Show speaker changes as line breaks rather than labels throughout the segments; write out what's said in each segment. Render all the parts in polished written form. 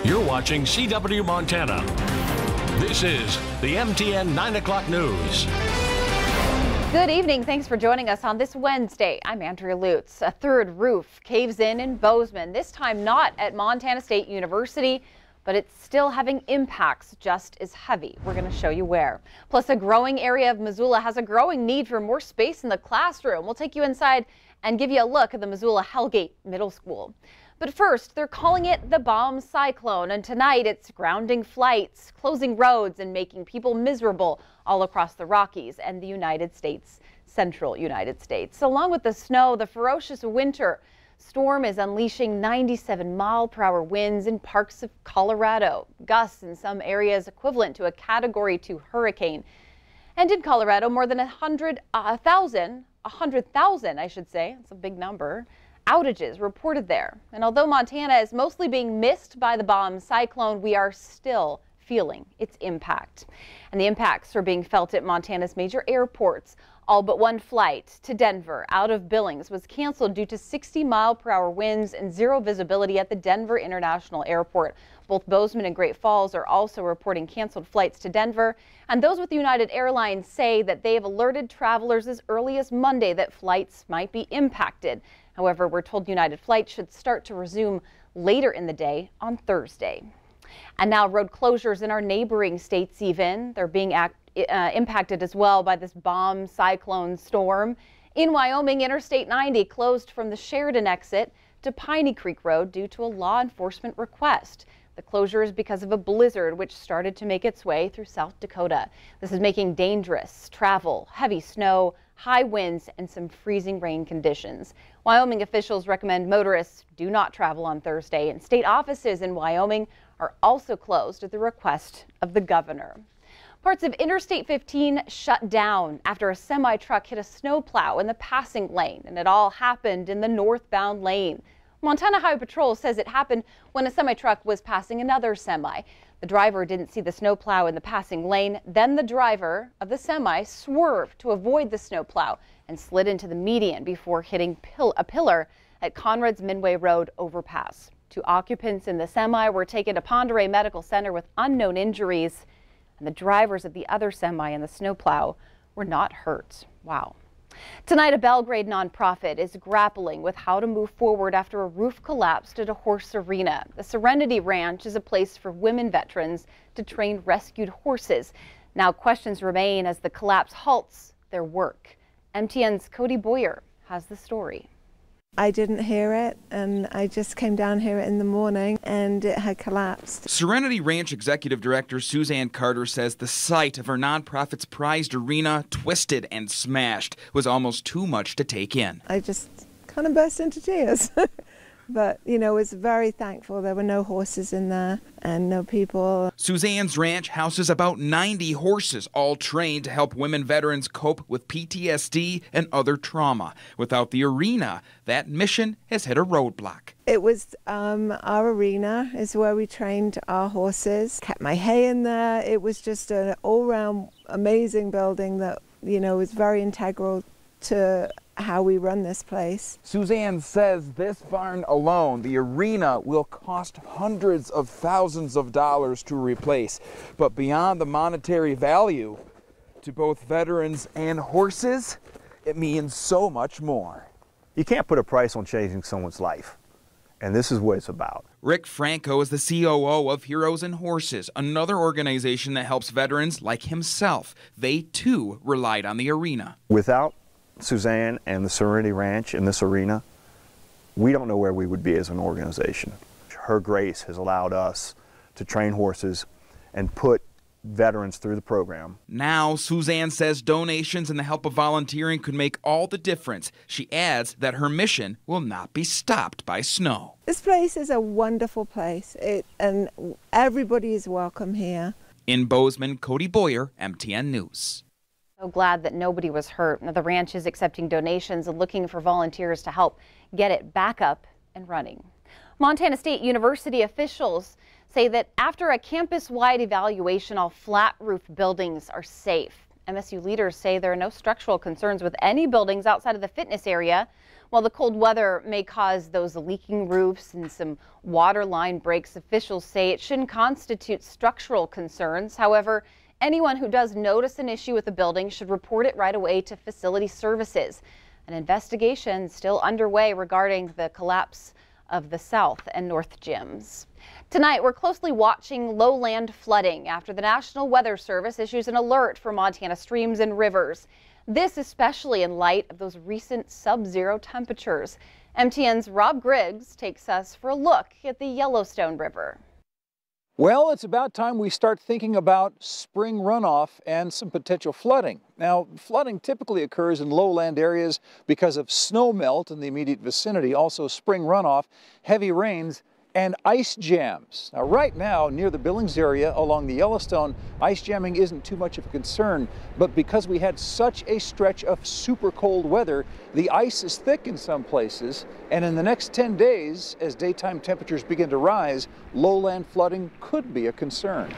You're watching CW Montana. This is the MTN 9 o'clock news.
Good evening. Thanks for joining us on this Wednesday. I'm Andrea Lutz. A third roof caves in Bozeman, this time not at Montana State University, but it's still having impacts just as heavy. We're going to show you where. Plus, a growing area of Missoula has a growing need for more space in the classroom. We'll take you inside and give you a look at the Missoula Hellgate Middle School. But first, they're calling it the bomb cyclone, and tonight it's grounding flights, closing roads, and making people miserable all across the Rockies and the United States, central United States. Along with the snow, the ferocious winter storm is unleashing 97-mile-per-hour winds in parts of Colorado, gusts in some areas equivalent to a Category 2 hurricane. And in Colorado, more than 100,000, I should say, it's a big number, outages reported there. And although Montana is mostly being missed by the bomb cyclone, we are still feeling its impact. And the impacts are being felt at Montana's major airports. All but one flight to Denver out of Billings was canceled due to 60-mile-per-hour winds and zero visibility at the Denver International Airport. Both Bozeman and Great Falls are also reporting canceled flights to Denver. And those with United Airlines say that they have alerted travelers as early as Monday that flights might be impacted. However, we're told United flights should start to resume later in the day on Thursday. And now road closures in our neighboring states even. They're being impacted as well by this bomb cyclone storm. In Wyoming, Interstate 90 closed from the Sheridan exit to Piney Creek Road due to a law enforcement request. The closure is because of a blizzard which started to make its way through South Dakota. This is making dangerous travel, heavy snow, high winds, and some freezing rain conditions. Wyoming officials recommend motorists do not travel on Thursday, and state offices in Wyoming are also closed at the request of the governor. Parts of Interstate 15 shut down after a semi-truck hit a snowplow in the passing lane, and it all happened in the northbound lane. Montana Highway Patrol says it happened when a semi-truck was passing another semi. The driver didn't see the snowplow in the passing lane. Then the driver of the semi swerved to avoid the snowplow and slid into the median before hitting a pillar at Conrad's Midway Road overpass. Two occupants in the semi were taken to Ponderay Medical Center with unknown injuries, and the drivers of the other semi and the snowplow were not hurt. Wow. Tonight, a Belgrade nonprofit is grappling with how to move forward after a roof collapsed at a horse arena. The Serenity Ranch is a place for women veterans to train rescued horses. Now questions remain as the collapse halts their work. MTN's Cody Boyer has the story.
I didn't hear it, and I just came down here in the morning and it had collapsed.
Serenity Ranch Executive Director Suzanne Carter says the site of her nonprofit's prized arena, twisted and smashed, was almost too much to take in.
I just kind of burst into tears. But, you know, was very thankful there were no horses in there and no people.
Suzanne's ranch houses about 90 horses, all trained to help women veterans cope with PTSD and other trauma. Without the arena, that mission has hit a roadblock.
It was our arena is where we trained our horses, kept my hay in there. It was just an all-round amazing building that, you know, was very integral to how we run this place.
Suzanne says this barn alone, the arena, will cost hundreds of thousands of dollars to replace. But beyond the monetary value to both veterans and horses, it means so much more.
You can't put a price on changing someone's life, and this is what it's about.
Rick Franco is the COO of Heroes and Horses, another organization that helps veterans like himself. They too relied on the arena.
Without Suzanne and the Serenity Ranch in this arena, we don't know where we would be as an organization. Her grace has allowed us to train horses and put veterans through the program.
Now, Suzanne says donations and the help of volunteering could make all the difference. She adds that her mission will not be stopped by snow.
This place is a wonderful place, and everybody is welcome here.
In Bozeman, Cody Boyer, MTN News.
So glad that nobody was hurt. Now, the ranch is accepting donations and looking for volunteers to help get it back up and running. Montana State University officials say that after a campus-wide evaluation, all flat roof buildings are safe. MSU leaders say there are no structural concerns with any buildings outside of the fitness area. While the cold weather may cause those leaking roofs and some water line breaks, officials say it shouldn't constitute structural concerns. However, anyone who does notice an issue with the building should report it right away to facility services. An investigation still underway regarding the collapse of the South and North gyms. Tonight, we're closely watching lowland flooding after the National Weather Service issues an alert for Montana streams and rivers. This especially in light of those recent sub-zero temperatures. MTN's Rob Griggs takes us for a look at the Yellowstone River.
Well, it's about time we start thinking about spring runoff and some potential flooding. Now, flooding typically occurs in lowland areas because of snow melt in the immediate vicinity, also spring runoff, heavy rains, and ice jams. Now, right now, near the Billings area along the Yellowstone, ice jamming isn't too much of a concern, but because we had such a stretch of super cold weather, the ice is thick in some places, and in the next 10 days, as daytime temperatures begin to rise, lowland flooding could be a concern.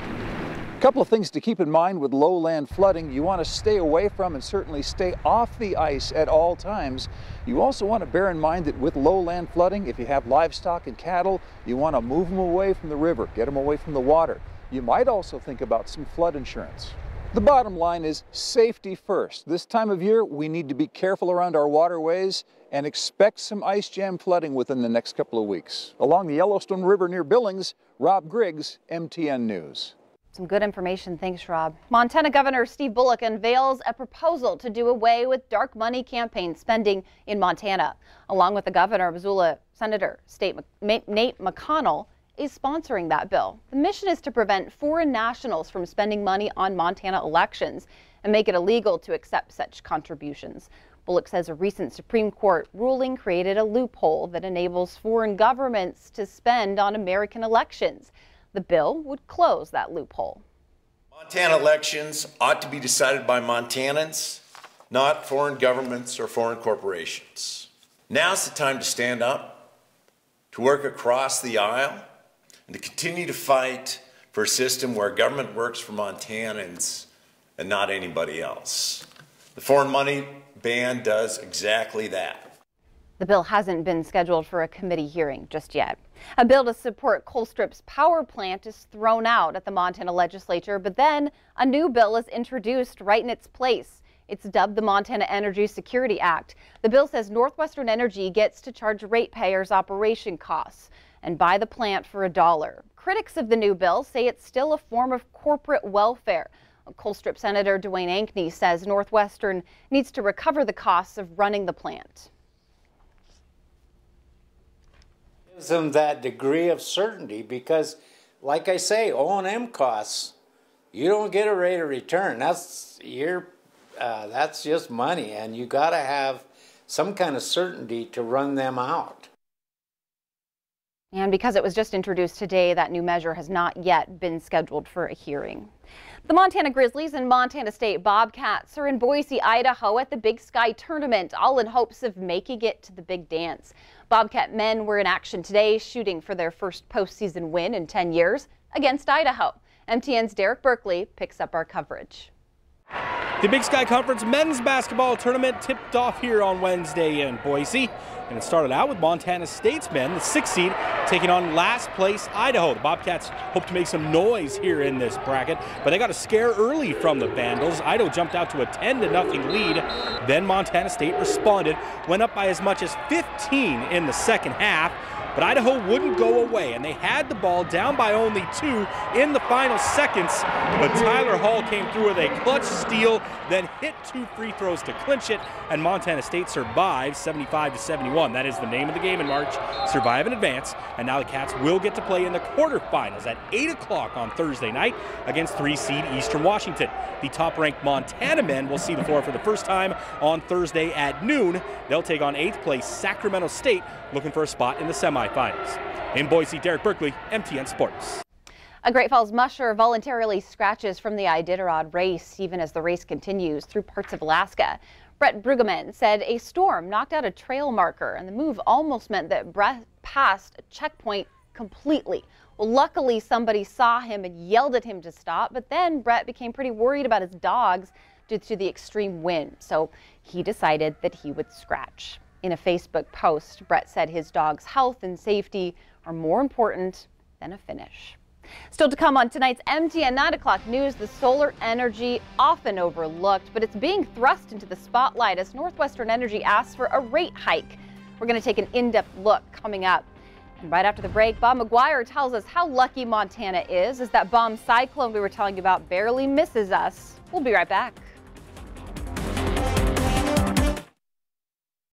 A couple of things to keep in mind with lowland flooding. You want to stay away from and certainly stay off the ice at all times. You also want to bear in mind that with lowland flooding, if you have livestock and cattle, you want to move them away from the river, get them away from the water. You might also think about some flood insurance. The bottom line is safety first. This time of year, we need to be careful around our waterways and expect some ice jam flooding within the next couple of weeks. Along the Yellowstone River near Billings, Rob Griggs, MTN News.
Some good information. Thanks, Rob. Montana Governor Steve Bullock unveils a proposal to do away with dark money campaign spending in Montana. Along with the governor, Missoula Senator Nate McConnell is sponsoring that bill. The mission is to prevent foreign nationals from spending money on Montana elections and make it illegal to accept such contributions. Bullock says a recent Supreme Court ruling created a loophole that enables foreign governments to spend on American elections. The bill would close that loophole.
Montana elections ought to be decided by Montanans, not foreign governments or foreign corporations. Now's the time to stand up, to work across the aisle, and to continue to fight for a system where government works for Montanans and not anybody else. The foreign money ban does exactly that.
The bill hasn't been scheduled for a committee hearing just yet. A bill to support Colstrip's power plant is thrown out at the Montana legislature, but then a new bill is introduced right in its place. It's dubbed the Montana Energy Security Act. The bill says Northwestern Energy gets to charge ratepayers operation costs and buy the plant for $1. Critics of the new bill say it's still a form of corporate welfare. Colstrip Senator Dwayne Ankney says Northwestern needs to recover the costs of running the plant.
Gives them that degree of certainty because, like I say, O&M costs, you don't get a rate of return. That's just money, and you got to have some kind of certainty to run them out.
And because it was just introduced today, that new measure has not yet been scheduled for a hearing. The Montana Grizzlies and Montana State Bobcats are in Boise, Idaho at the Big Sky Tournament, all in hopes of making it to the big dance. Bobcat men were in action today, shooting for their first postseason win in 10 years against Idaho. MTN's Derek Berkeley picks up our coverage.
The Big Sky Conference men's basketball tournament tipped off here on Wednesday in Boise. And it started out with Montana State's men, the 6th seed, taking on last place Idaho. The Bobcats hope to make some noise here in this bracket, but they got a scare early from the Vandals. Idaho jumped out to a 10-0 lead. Then Montana State responded, went up by as much as 15 in the second half. But Idaho wouldn't go away, and they had the ball down by only 2 in the final seconds. But Tyler Hall came through with a clutch steal, then hit 2 free throws to clinch it, and Montana State survived 75-71. That is the name of the game in March, survive and advance. And now the Cats will get to play in the quarterfinals at 8 o'clock on Thursday night against 3-seed Eastern Washington. The top-ranked Montana men will see the floor for the first time on Thursday at noon. They'll take on 8th place Sacramento State, looking for a spot in the semifinals. In Boise, Derek Berkeley, MTN Sports.
A Great Falls musher voluntarily scratches from the Iditarod race, even as the race continues through parts of Alaska. Brett Brueggemann said a storm knocked out a trail marker, and the move almost meant that Brett passed a checkpoint completely. Well, luckily somebody saw him and yelled at him to stop, but then Brett became pretty worried about his dogs. due to the extreme wind, so he decided that he would scratch. In a Facebook post, Brett said his dog's health and safety are more important than a finish. Still to come on tonight's MTN 9 o'clock news, the solar energy often overlooked, but it's being thrust into the spotlight as Northwestern Energy asks for a rate hike. We're going to take an in-depth look coming up. And right after the break, Bob McGuire tells us how lucky Montana is as that bomb cyclone we were telling you about barely misses us. We'll be right back.